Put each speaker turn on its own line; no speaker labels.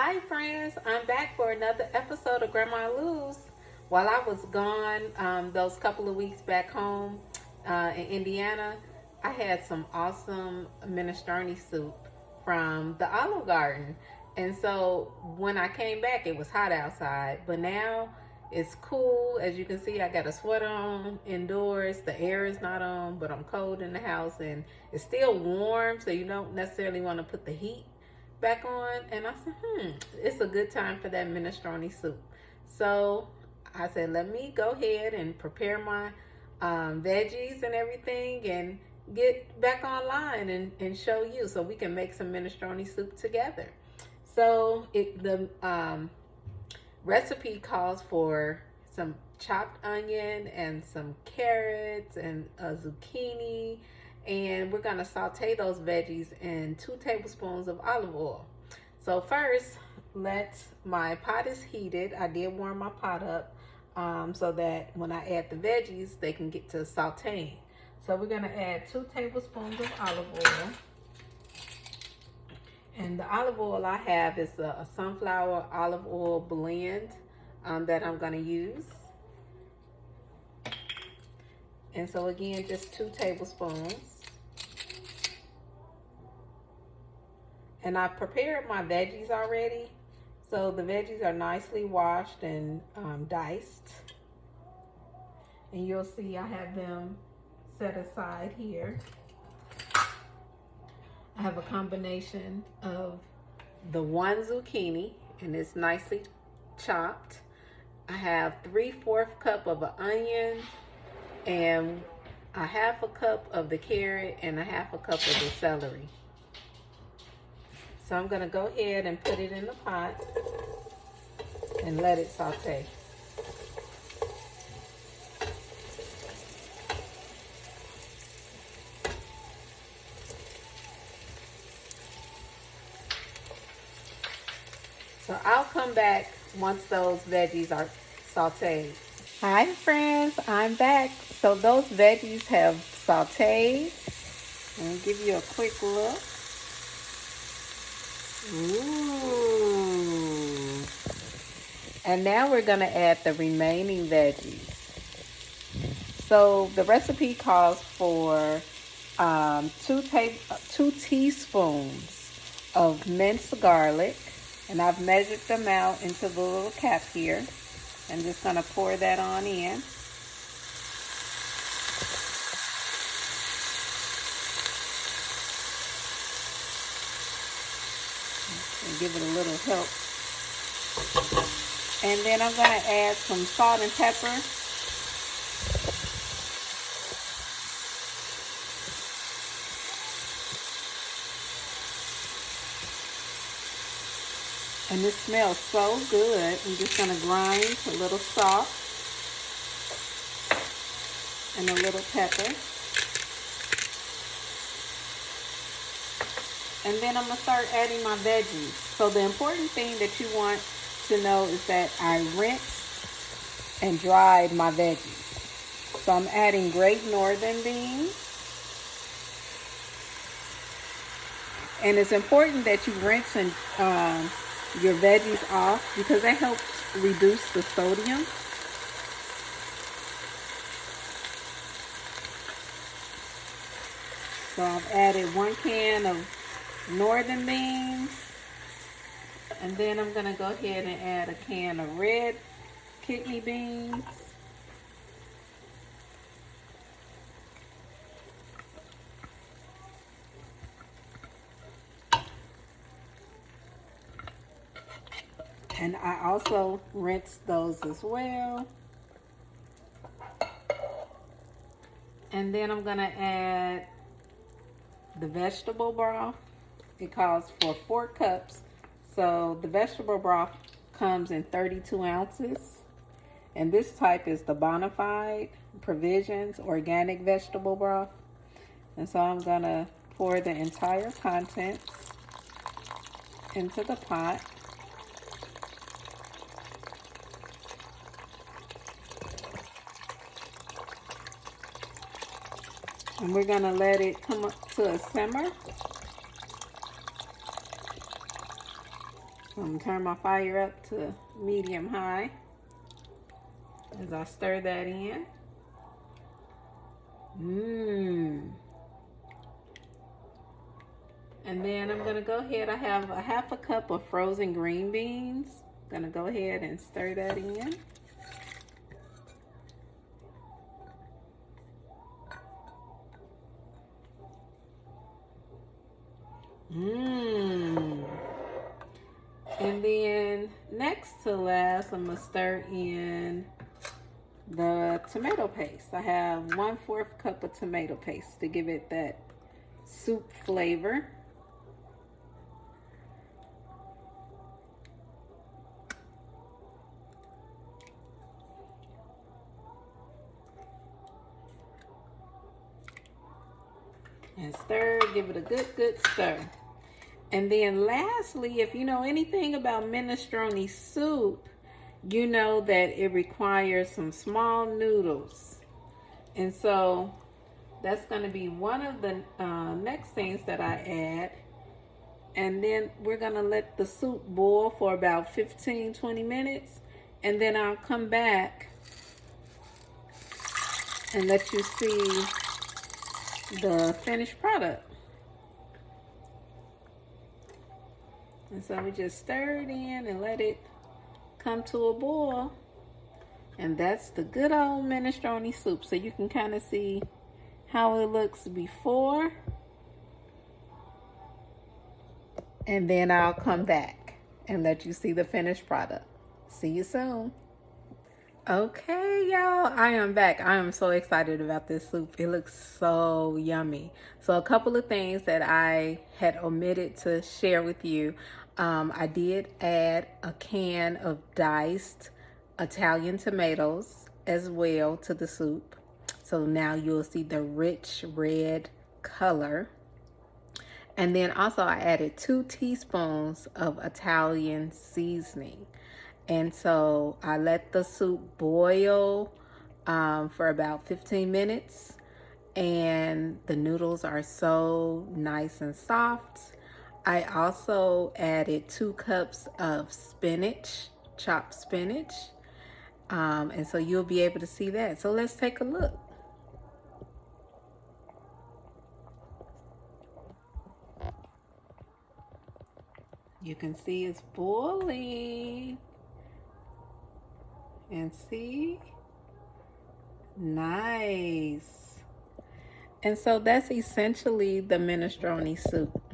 Hi friends, I'm back for another episode of Grandma Lou's. While I was gone, those couple of weeks back home in Indiana, I had some awesome minestrone soup from the Olive Garden. And so when I came back, it was hot outside, but now it's cool. As you can see, I got a sweater on indoors. The air is not on, but I'm cold in the house, and it's still warm, so you don't necessarily want to put the heat back on. And I said, it's a good time for that minestrone soup. So I said, let me go ahead and prepare my veggies and everything and get back online and show you so we can make some minestrone soup together. So the recipe calls for some chopped onion and some carrots and a zucchini, and we're gonna saute those veggies in 2 tablespoons of olive oil. So first, my pot is heated. I did warm my pot up so that when I add the veggies, they can get to sauteing. So we're gonna add 2 tablespoons of olive oil. And the olive oil I have is a sunflower olive oil blend that I'm gonna use. And so again, just 2 tablespoons. And I've prepared my veggies already. So the veggies are nicely washed and diced. And you'll see I have them set aside here. I have a combination of the 1 zucchini, and it's nicely chopped. I have 3/4 cup of an onion, and a 1/2 cup of the carrot, and a 1/2 cup of the celery. So I'm gonna go ahead and put it in the pot and let it saute. So I'll come back once those veggies are sauteed. Hi friends, I'm back. So those veggies have sauteed. Let me give you a quick look. Ooh. And now we're gonna add the remaining veggies. So the recipe calls for 2 teaspoons of minced garlic. And I've measured them out into the little cap here. I'm just gonna pour that on in. And give it a little help. And then I'm gonna add some salt and pepper. And this smells so good. I'm just gonna grind a little salt and a little pepper. And then I'm gonna start adding my veggies. So the important thing that you want to know is that I rinsed and dried my veggies. So I'm adding Great Northern beans. And it's important that you rinse and your veggies off because that helps reduce the sodium. So I've added 1 can of northern beans, and then I'm gonna go ahead and add a can of red kidney beans. And I also rinse those as well. And then I'm gonna add the vegetable broth. It calls for 4 cups. So the vegetable broth comes in 32 ounces. And this type is the Bonafide Provisions Organic Vegetable Broth. And so I'm gonna pour the entire contents into the pot. And we're gonna let it come up to a simmer. I'm gonna turn my fire up to medium high as I stir that in. And then I'm gonna go ahead, I have a half a cup of frozen green beans. Gonna go ahead and stir that in. And then next to last, I'm gonna stir in the tomato paste. I have 1/4 cup of tomato paste to give it that soup flavor. And stir, give it a good stir. And then lastly, if you know anything about minestrone soup, you know that it requires some small noodles. And so that's going to be one of the next things that I add. And then we're going to let the soup boil for about 15-20 minutes. And then I'll come back and let you see the finished product. And so we just stir it in and let it come to a boil. And that's the good old minestrone soup. So you can kind of see how it looks before. And then I'll come back and let you see the finished product. See you soon. Okay, y'all, I am back. I am so excited about this soup. It looks so yummy. So a couple of things that I had omitted to share with you. I did add a can of diced Italian tomatoes as well to the soup. So now you'll see the rich red color. And then also I added 2 teaspoons of Italian seasoning. And so I let the soup boil for about 15 minutes. And the noodles are so nice and soft. I also added 2 cups of spinach, chopped spinach. And so you'll be able to see that. So let's take a look. You can see it's boiling. And see? Nice. And so that's essentially the minestrone soup.